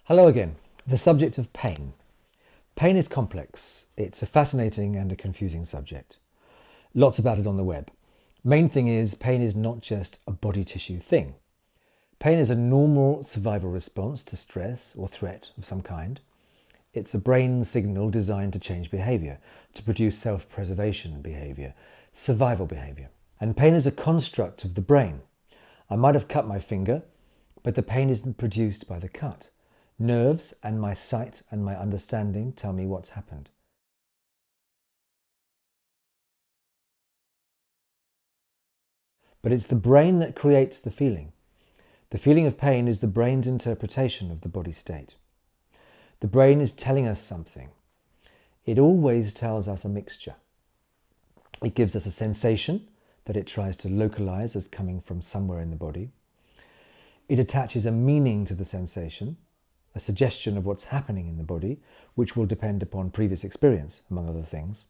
Hello again. The subject of pain. Pain is complex. It's a fascinating and a confusing subject. Lots about it on the web. Main thing is, pain is not just a body tissue thing. Pain is a normal survival response to stress or threat of some kind. It's a brain signal designed to change behavior, to produce self-preservation behavior, survival behavior. And pain is a construct of the brain. I might have cut my finger, but the pain isn't produced by the cut. Nerves and my sight and my understanding tell me what's happened. But it's the brain that creates the feeling. The feeling of pain is the brain's interpretation of the body state. The brain is telling us something. It always tells us a mixture. It gives us a sensation that it tries to localize as coming from somewhere in the body. It attaches a meaning to the sensation, a suggestion of what's happening in the body, which will depend upon previous experience, among other things.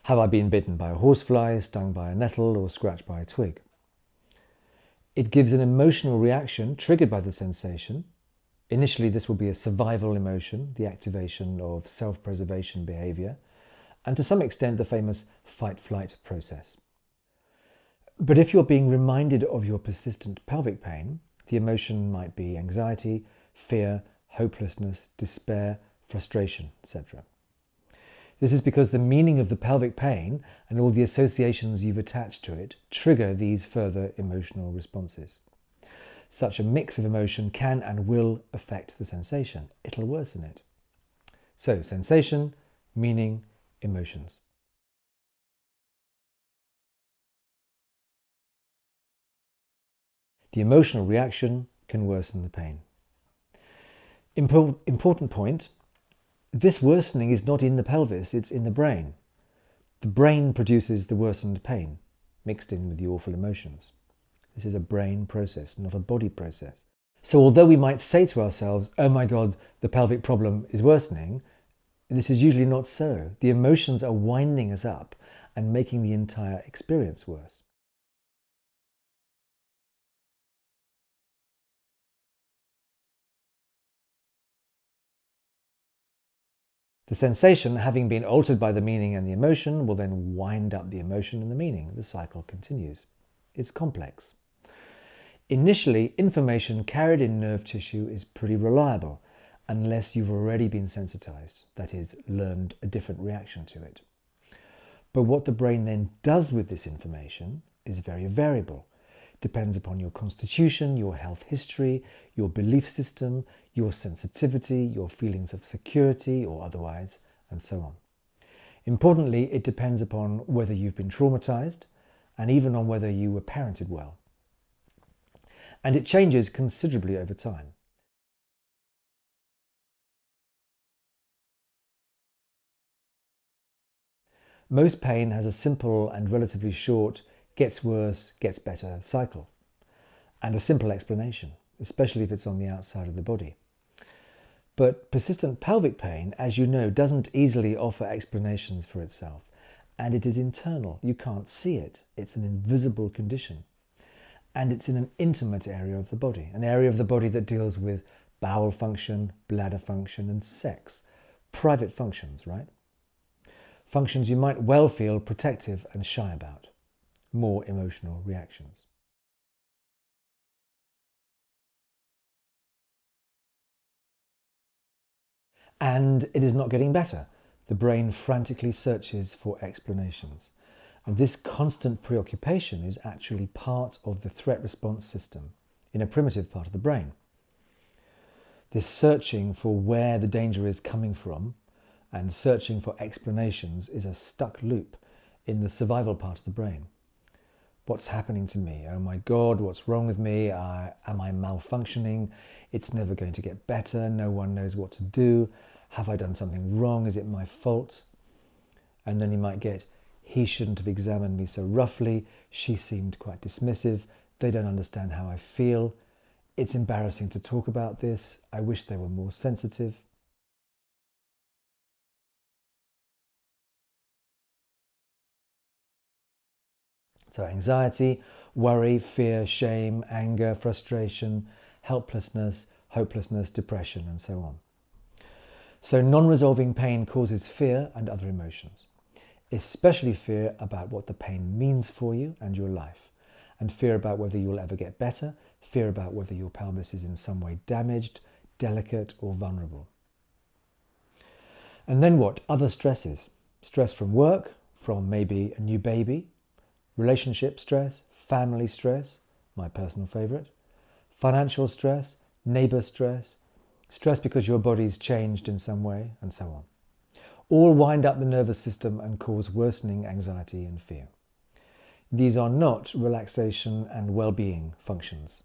Have I been bitten by a horsefly, stung by a nettle, or scratched by a twig? It gives an emotional reaction triggered by the sensation. Initially, this will be a survival emotion, the activation of self-preservation behavior, and to some extent the famous fight-flight process. But if you're being reminded of your persistent pelvic pain, the emotion might be anxiety, fear, hopelessness, despair, frustration, etc. This is because the meaning of the pelvic pain and all the associations you've attached to it trigger these further emotional responses. Such a mix of emotion can and will affect the sensation. It'll worsen it. So, sensation, meaning, emotions. The emotional reaction can worsen the pain. Important point, this worsening is not in the pelvis, it's in the brain. The brain produces the worsened pain, mixed in with the awful emotions. This is a brain process, not a body process. So although we might say to ourselves, oh my God, the pelvic problem is worsening, this is usually not so. The emotions are winding us up and making the entire experience worse. The sensation, having been altered by the meaning and the emotion, will then wind up the emotion and the meaning. The cycle continues. It's complex. Initially, information carried in nerve tissue is pretty reliable, unless you've already been sensitized, that is, learned a different reaction to it. But what the brain then does with this information is very variable. Depends upon your constitution, your health history, your belief system, your sensitivity, your feelings of security or otherwise, and so on. Importantly, it depends upon whether you've been traumatized and even on whether you were parented well. And it changes considerably over time. Most pain has a simple and relatively short gets worse, gets better cycle, and a simple explanation, especially if it's on the outside of the body. But persistent pelvic pain, as you know, doesn't easily offer explanations for itself, and it is internal. You can't see it. It's an invisible condition, and it's in an intimate area of the body, an area of the body that deals with bowel function, bladder function, and sex. Private functions, right? Functions you might well feel protective and shy about. More emotional reactions. And it is not getting better. The brain frantically searches for explanations. And this constant preoccupation is actually part of the threat response system in a primitive part of the brain. This searching for where the danger is coming from and searching for explanations is a stuck loop in the survival part of the brain. What's happening to me? Oh my God, what's wrong with me? Am I malfunctioning? It's never going to get better. No one knows what to do. Have I done something wrong? Is it my fault? And then you might get, he shouldn't have examined me so roughly. She seemed quite dismissive. They don't understand how I feel. It's embarrassing to talk about this. I wish they were more sensitive. So anxiety, worry, fear, shame, anger, frustration, helplessness, hopelessness, depression, and so on. So non-resolving pain causes fear and other emotions, especially fear about what the pain means for you and your life, and fear about whether you'll ever get better, fear about whether your pelvis is in some way damaged, delicate, or vulnerable. And then what? Other stresses. Stress from work, from maybe a new baby, relationship stress, family stress, my personal favourite, financial stress, neighbour stress, stress because your body's changed in some way, and so on. All wind up the nervous system and cause worsening anxiety and fear. These are not relaxation and well-being functions.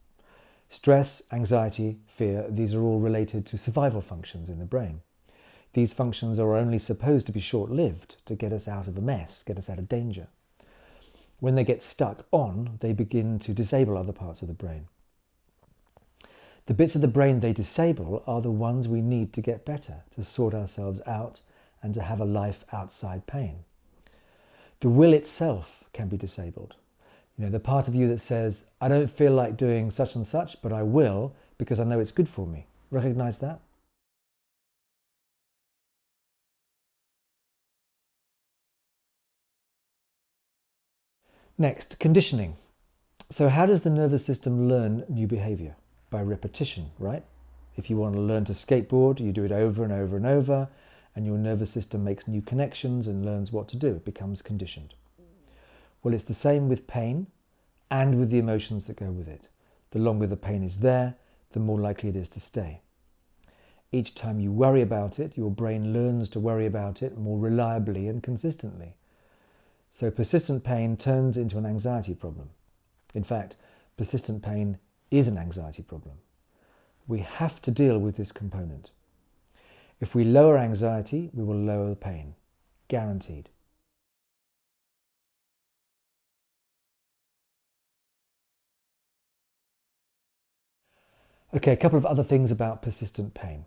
Stress, anxiety, fear, these are all related to survival functions in the brain. These functions are only supposed to be short-lived, to get us out of a mess, get us out of danger. When they get stuck on, they begin to disable other parts of the brain. The bits of the brain they disable are the ones we need to get better, to sort ourselves out and to have a life outside pain. The will itself can be disabled. The part of you that says, I don't feel like doing such and such, but I will because I know it's good for me. Recognize that? Next, conditioning. So how does the nervous system learn new behavior? By repetition, right? If you want to learn to skateboard, you do it over and over and over, and your nervous system makes new connections and learns what to do. It becomes conditioned. Well, it's the same with pain and with the emotions that go with it. The longer the pain is there, the more likely it is to stay. Each time you worry about it, your brain learns to worry about it more reliably and consistently. So persistent pain turns into an anxiety problem. In fact, persistent pain is an anxiety problem. We have to deal with this component. If we lower anxiety, we will lower the pain. Guaranteed. Okay, a couple of other things about persistent pain.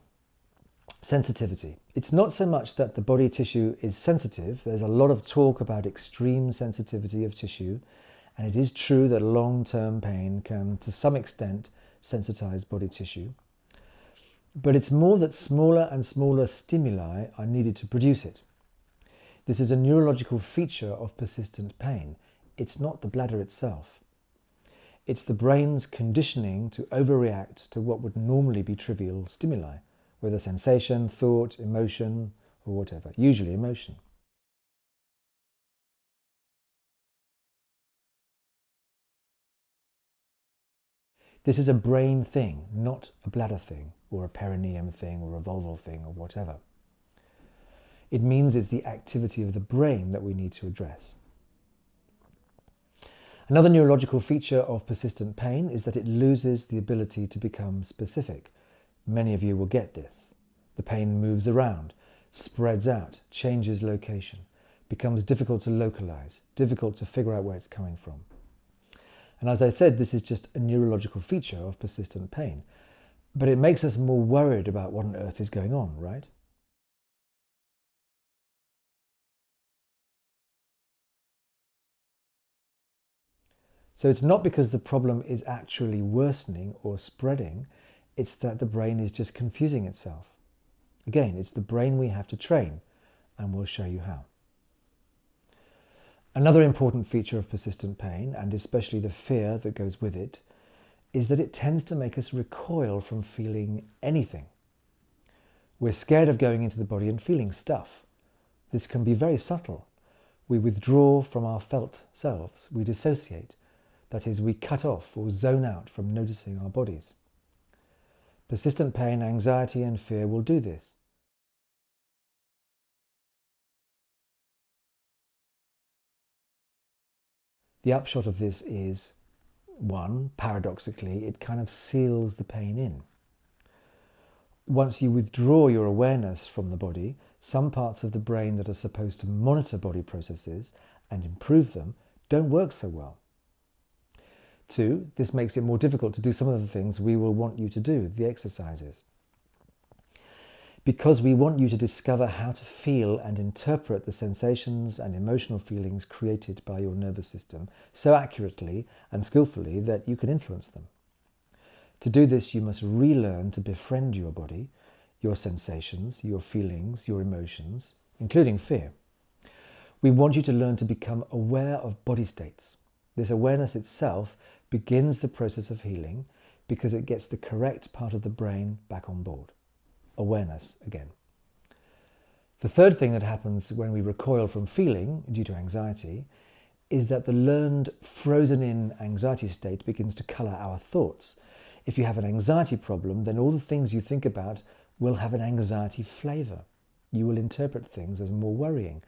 Sensitivity. It's not so much that the body tissue is sensitive. There's a lot of talk about extreme sensitivity of tissue, and it is true that long-term pain can, to some extent, sensitize body tissue. But it's more that smaller and smaller stimuli are needed to produce it. This is a neurological feature of persistent pain. It's not the bladder itself. It's the brain's conditioning to overreact to what would normally be trivial stimuli, whether sensation, thought, emotion, or whatever, usually emotion. This is a brain thing, not a bladder thing, or a perineum thing, or a vulval thing, or whatever. It means it's the activity of the brain that we need to address. Another neurological feature of persistent pain is that it loses the ability to become specific. Many of you will get this. The pain moves around, spreads out, changes location, becomes difficult to localize, difficult to figure out where it's coming from. And as I said, this is just a neurological feature of persistent pain. But it makes us more worried about what on earth is going on, right? So it's not because the problem is actually worsening or spreading, it's that the brain is just confusing itself. Again, it's the brain we have to train, and we'll show you how. Another important feature of persistent pain, and especially the fear that goes with it, is that it tends to make us recoil from feeling anything. We're scared of going into the body and feeling stuff. This can be very subtle. We withdraw from our felt selves. We dissociate. That is, we cut off or zone out from noticing our bodies. Persistent pain, anxiety, and fear will do this. The upshot of this is, one, paradoxically, it kind of seals the pain in. Once you withdraw your awareness from the body, some parts of the brain that are supposed to monitor body processes and improve them don't work so well. Two, this makes it more difficult to do some of the things we will want you to do, the exercises. Because we want you to discover how to feel and interpret the sensations and emotional feelings created by your nervous system so accurately and skillfully that you can influence them. To do this, you must relearn to befriend your body, your sensations, your feelings, your emotions, including fear. We want you to learn to become aware of body states. This awareness itself begins the process of healing because it gets the correct part of the brain back on board. Awareness again. The third thing that happens when we recoil from feeling due to anxiety is that the learned frozen-in anxiety state begins to colour our thoughts. If you have an anxiety problem, then all the things you think about will have an anxiety flavour. You will interpret things as more worrying.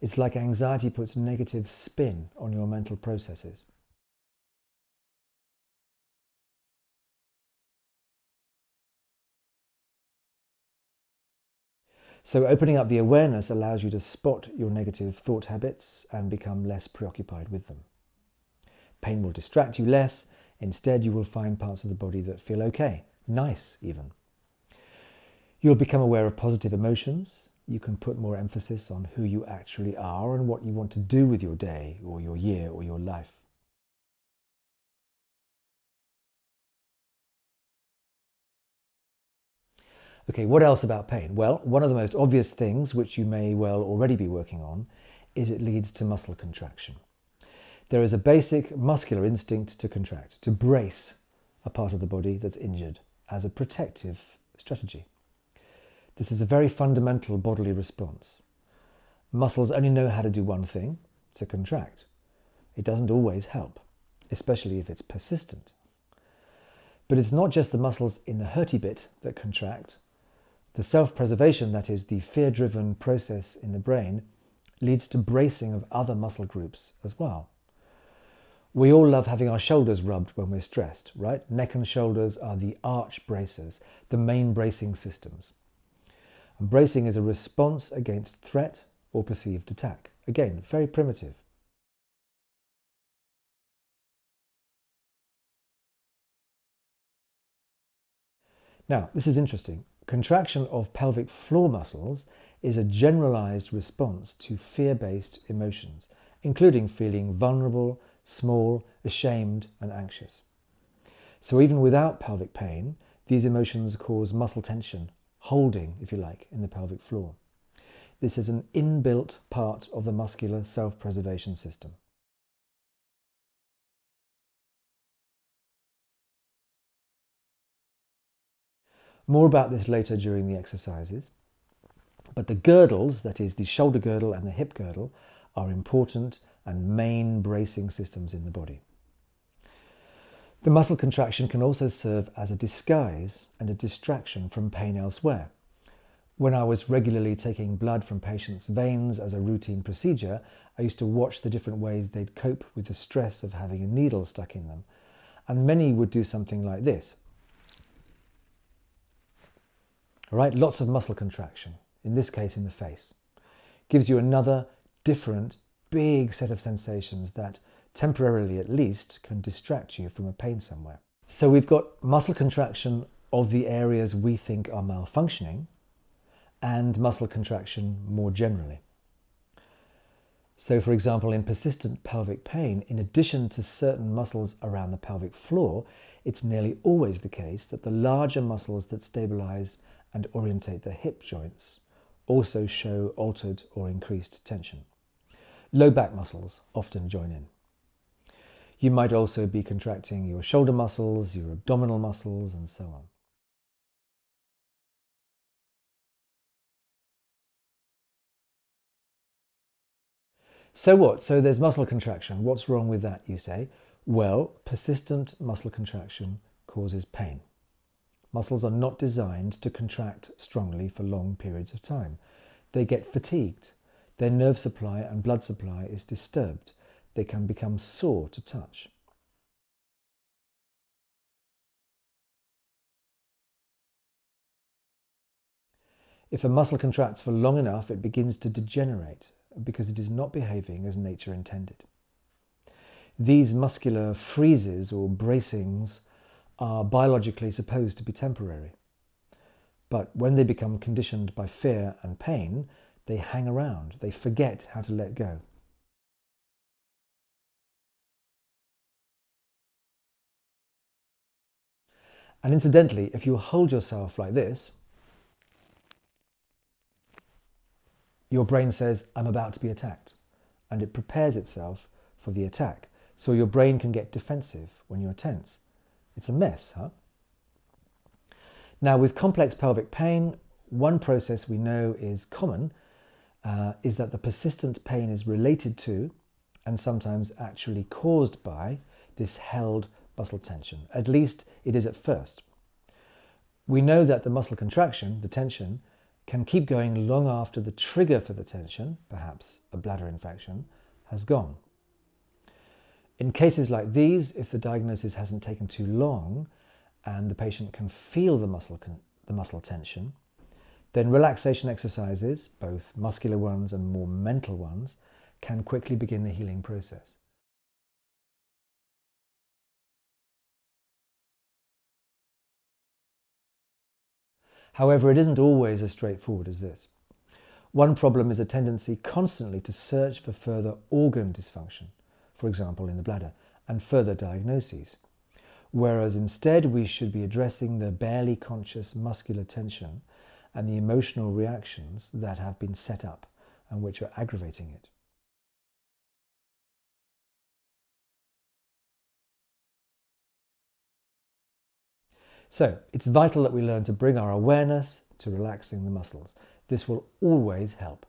It's like anxiety puts negative spin on your mental processes. So opening up the awareness allows you to spot your negative thought habits and become less preoccupied with them. Pain will distract you less. Instead, you will find parts of the body that feel okay, nice even. You'll become aware of positive emotions. You can put more emphasis on who you actually are and what you want to do with your day or your year or your life. Okay, what else about pain? Well, one of the most obvious things, which you may well already be working on, is it leads to muscle contraction. There is a basic muscular instinct to contract, to brace a part of the body that's injured as a protective strategy. This is a very fundamental bodily response. Muscles only know how to do one thing, to contract. It doesn't always help, especially if it's persistent. But it's not just the muscles in the hurty bit that contract. The self-preservation, that is, the fear-driven process in the brain, leads to bracing of other muscle groups as well. We all love having our shoulders rubbed when we're stressed, right? Neck and shoulders are the arch bracers, the main bracing systems. And bracing is a response against threat or perceived attack. Again, very primitive. Now, this is interesting. Contraction of pelvic floor muscles is a generalized response to fear-based emotions, including feeling vulnerable, small, ashamed, and anxious. So even without pelvic pain, these emotions cause muscle tension, holding, if you like, in the pelvic floor. This is an inbuilt part of the muscular self-preservation system. More about this later during the exercises. But the girdles, that is the shoulder girdle and the hip girdle, are important and main bracing systems in the body. The muscle contraction can also serve as a disguise and a distraction from pain elsewhere. When I was regularly taking blood from patients' veins as a routine procedure, I used to watch the different ways they'd cope with the stress of having a needle stuck in them. And many would do something like this. All right, lots of muscle contraction, in this case in the face. Gives you another different, big set of sensations that, temporarily at least, can distract you from a pain somewhere. So we've got muscle contraction of the areas we think are malfunctioning and muscle contraction more generally. So for example, in persistent pelvic pain, in addition to certain muscles around the pelvic floor, it's nearly always the case that the larger muscles that stabilize and orientate the hip joints also show altered or increased tension. Low back muscles often join in. You might also be contracting your shoulder muscles, your abdominal muscles, and so on. So what? So there's muscle contraction. What's wrong with that, you say? Well, persistent muscle contraction causes pain. Muscles are not designed to contract strongly for long periods of time. They get fatigued. Their nerve supply and blood supply is disturbed. They can become sore to touch. If a muscle contracts for long enough, it begins to degenerate because it is not behaving as nature intended. These muscular freezes or bracings are biologically supposed to be temporary. But when they become conditioned by fear and pain, they hang around. They forget how to let go. And incidentally, if you hold yourself like this, your brain says, I'm about to be attacked, and it prepares itself for the attack. So your brain can get defensive when you're tense. It's a mess, huh? Now, with complex pelvic pain, one process we know is common is that the persistent pain is related to, and sometimes actually caused by, this held muscle tension. At least it is at first. We know that the muscle contraction, the tension, can keep going long after the trigger for the tension, perhaps a bladder infection, has gone. In cases like these, if the diagnosis hasn't taken too long and the patient can feel the muscle tension, then relaxation exercises, both muscular ones and more mental ones, can quickly begin the healing process. However, it isn't always as straightforward as this. One problem is a tendency constantly to search for further organ dysfunction, for example in the bladder, and further diagnoses, whereas instead we should be addressing the barely conscious muscular tension and the emotional reactions that have been set up and which are aggravating it. So it's vital that we learn to bring our awareness to relaxing the muscles. This will always help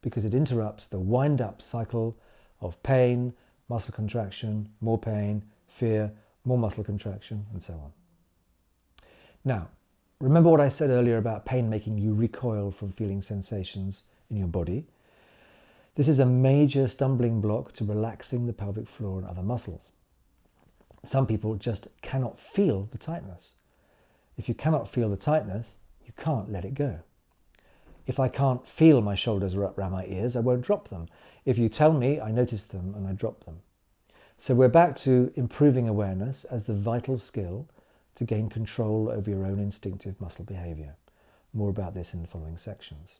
because it interrupts the wind-up cycle of pain, muscle contraction, more pain, fear, more muscle contraction, and so on. Now, remember what I said earlier about pain making you recoil from feeling sensations in your body? This is a major stumbling block to relaxing the pelvic floor and other muscles. Some people just cannot feel the tightness. If you cannot feel the tightness, you can't let it go. If I can't feel my shoulders around my ears, I won't drop them. If you tell me, I notice them and I drop them. So we're back to improving awareness as the vital skill to gain control over your own instinctive muscle behavior. More about this in the following sections.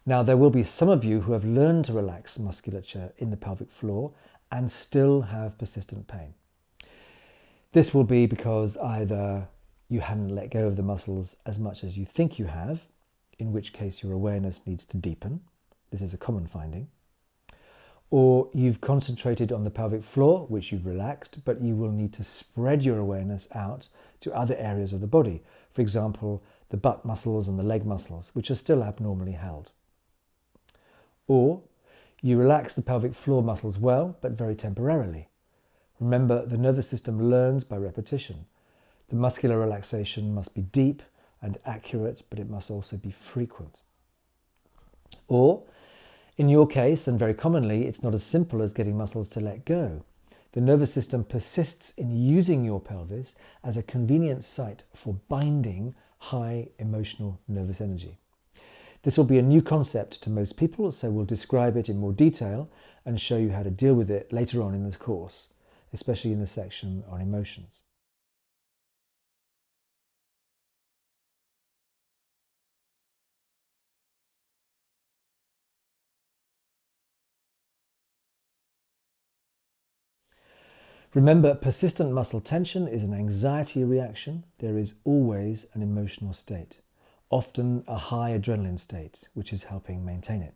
Now, there will be some of you who have learned to relax musculature in the pelvic floor and still have persistent pain. This will be because either you haven't let go of the muscles as much as you think you have, in which case your awareness needs to deepen. This is a common finding. Or you've concentrated on the pelvic floor, which you've relaxed, but you will need to spread your awareness out to other areas of the body. For example, the butt muscles and the leg muscles, which are still abnormally held. Or you relax the pelvic floor muscles well, but very temporarily. Remember, the nervous system learns by repetition. The muscular relaxation must be deep and accurate, but it must also be frequent. Or, in your case, and very commonly, it's not as simple as getting muscles to let go. The nervous system persists in using your pelvis as a convenient site for binding high emotional nervous energy. This will be a new concept to most people, so we'll describe it in more detail and show you how to deal with it later on in this course, especially in the section on emotions. Remember, persistent muscle tension is an anxiety reaction. There is always an emotional state, often a high adrenaline state, which is helping maintain it.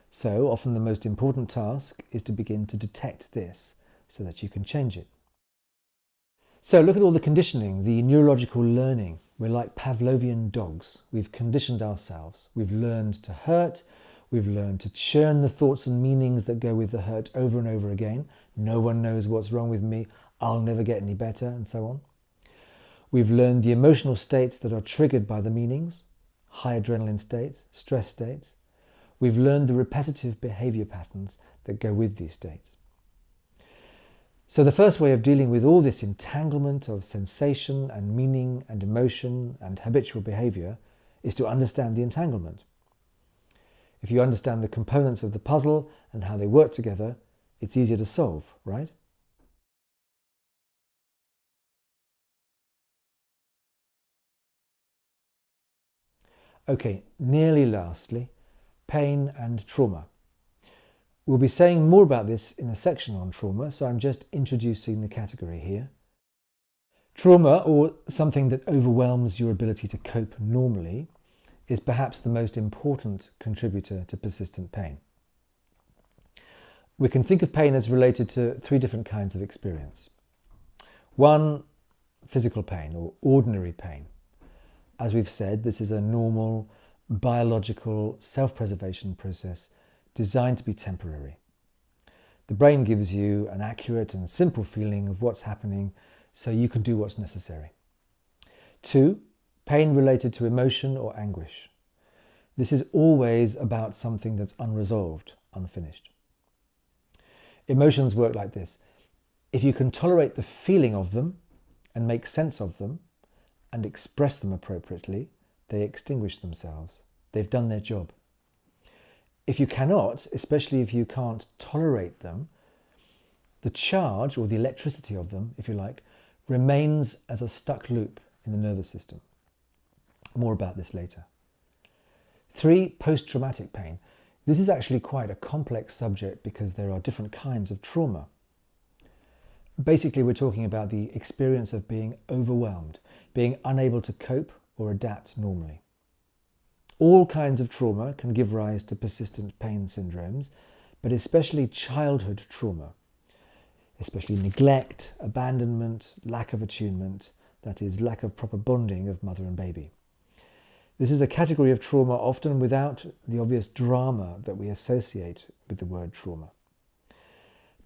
So often the most important task is to begin to detect this so that you can change it. So look at all the conditioning, the neurological learning. We're like Pavlovian dogs. We've conditioned ourselves. We've learned to hurt. We've learned to churn the thoughts and meanings that go with the hurt over and over again. No one knows what's wrong with me. I'll never get any better, and so on. We've learned the emotional states that are triggered by the meanings, high adrenaline states, stress states. We've learned the repetitive behavior patterns that go with these states. So the first way of dealing with all this entanglement of sensation and meaning and emotion and habitual behavior is to understand the entanglement. If you understand the components of the puzzle and how they work together, it's easier to solve, right? Okay, nearly lastly, pain and trauma. We'll be saying more about this in a section on trauma, so I'm just introducing the category here. Trauma, or something that overwhelms your ability to cope normally, is perhaps the most important contributor to persistent pain. We can think of pain as related to three different kinds of experience. One, physical pain or ordinary pain. As we've said, this is a normal, biological self-preservation process designed to be temporary. The brain gives you an accurate and simple feeling of what's happening so you can do what's necessary. Two, pain related to emotion or anguish. This is always about something that's unresolved, unfinished. Emotions work like this. If you can tolerate the feeling of them and make sense of them and express them appropriately, they extinguish themselves. They've done their job. If you cannot, especially if you can't tolerate them, the charge, or the electricity of them, if you like, remains as a stuck loop in the nervous system. More about this later. Three, post-traumatic pain. This is actually quite a complex subject because there are different kinds of trauma. Basically, we're talking about the experience of being overwhelmed, being unable to cope or adapt normally. All kinds of trauma can give rise to persistent pain syndromes, but especially childhood trauma, especially neglect, abandonment, lack of attunement, that is, lack of proper bonding of mother and baby. This is a category of trauma often without the obvious drama that we associate with the word trauma.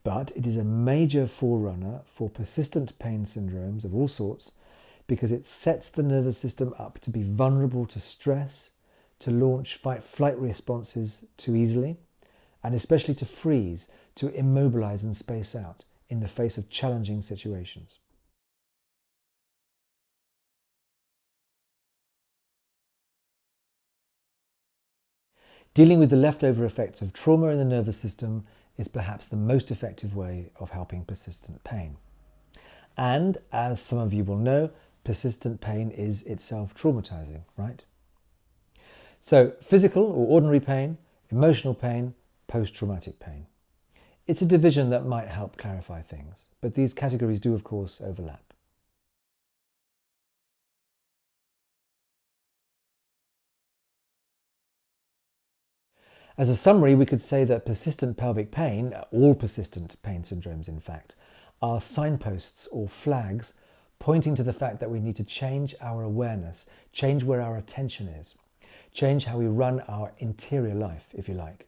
But it is a major forerunner for persistent pain syndromes of all sorts because it sets the nervous system up to be vulnerable to stress, to launch fight-flight responses too easily, and especially to freeze, to immobilize and space out in the face of challenging situations. Dealing with the leftover effects of trauma in the nervous system is perhaps the most effective way of helping persistent pain. And, as some of you will know, persistent pain is itself traumatizing, right? So, physical or ordinary pain, emotional pain, post-traumatic pain. It's a division that might help clarify things, but these categories do, of course, overlap. As a summary, we could say that persistent pelvic pain, all persistent pain syndromes in fact, are signposts or flags pointing to the fact that we need to change our awareness, change where our attention is, change how we run our interior life, if you like.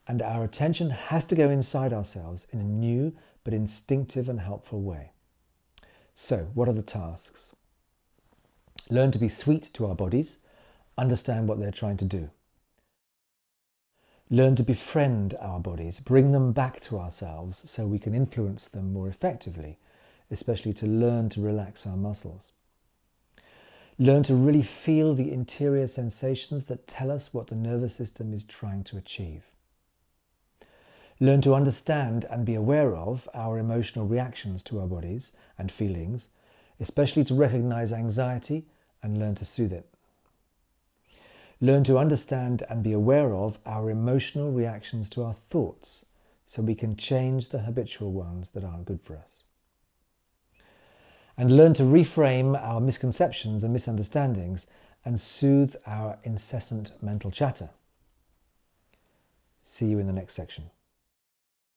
And our attention has to go inside ourselves in a new but instinctive and helpful way. So, what are the tasks? Learn to be sweet to our bodies, understand what they're trying to do. Learn to befriend our bodies, bring them back to ourselves so we can influence them more effectively, especially to learn to relax our muscles. Learn to really feel the interior sensations that tell us what the nervous system is trying to achieve. Learn to understand and be aware of our emotional reactions to our bodies and feelings, especially to recognize anxiety and learn to soothe it. Learn to understand and be aware of our emotional reactions to our thoughts so we can change the habitual ones that aren't good for us. And learn to reframe our misconceptions and misunderstandings and soothe our incessant mental chatter. See you in the next section.